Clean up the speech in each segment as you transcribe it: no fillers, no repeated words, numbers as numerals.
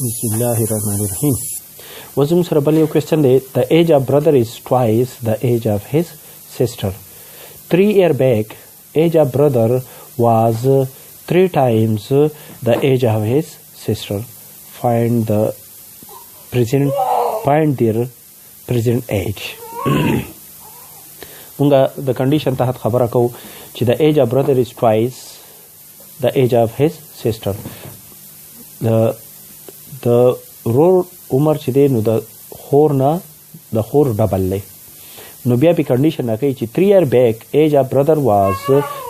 Bismillahirrahmanirrahim. Wazum sara bal question de the age of brother is twice the age of his sister. 3 years back, age of brother was 3 times the age of his sister. Find their present age. The condition tahat khabara ko chi the age of brother is twice the age of his sister. The roar umar چې دی نو د خور ډبل دی نو بیا په کنډیشن راکوي چې 3 years back age of brother was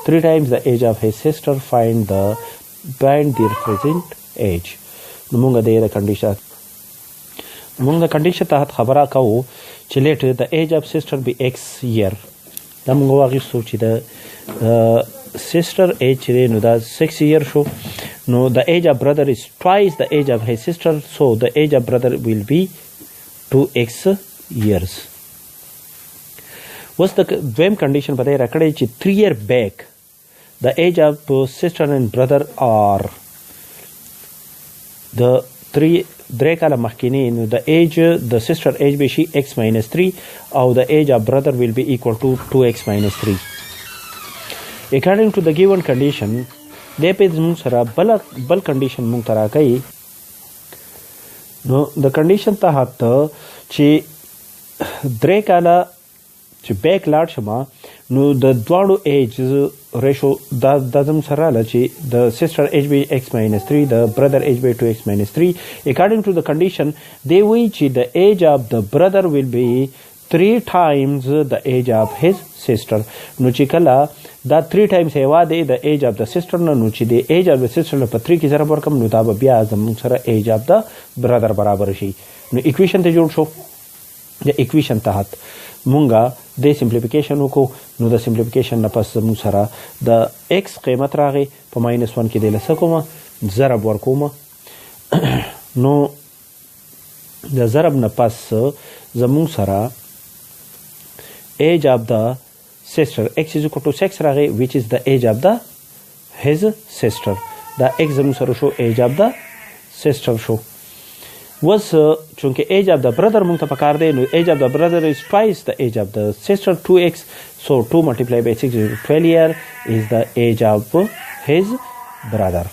3 times the age of his sister. Find their present age. نو موږ د کنډیشن تحت خبره کوو چې لیټ the age of sister be x year. دا موږ واغېستو چې د sister age چې دی نو دا 6 years شو. No, the age of brother is twice the age of his sister, so the age of brother will be 2x years. What's the same condition? But 3 years back, the age of sister and brother are the the age, the sister age be she x minus 3, or the age of brother will be equal to 2x minus 3. According to the given condition, د په زمون سره بل کنډیشن مونږ ته راکوي نو د کنډیشن تحت چې 3 کاله چې بیک لاړ شم نو د دواړو ایج ریشو دا زمون سره راله چې د سسټر ایج بی x minus 3 د برادر ایج بی 2x minus 3. According to the condition دی وایي چې د ایج of the brother will be 3 times the age of his sister. نو چې کله دا 3 times هوا دی د ایج of the sister نو چې د ایج of the sister په 3 کې ضرب ورکم نو دا به بیا زموږ سره ایج of the brother برابر شي. نو اکویشن ته جوړ شو. د اکویشن تحت مونږه د سمپلیفیکیشن وکړو نو د سمپلیفیکیشن نه پس زموږ سره د x قیمت راغی په -1 کې د لسه کومه ضرب ورکوم نو د ضرب نه پس زموږ سره age of the sister x is equal to 6 راغی which is the age of the his sister. دا x زموږ سره شو age of the sister شو. was چونکه age of the brother مونږ ته پکار دی نو age of the brother is twice the age of the sister 2x, so 2 multiplied by 6 is 12 year is the age of his brother.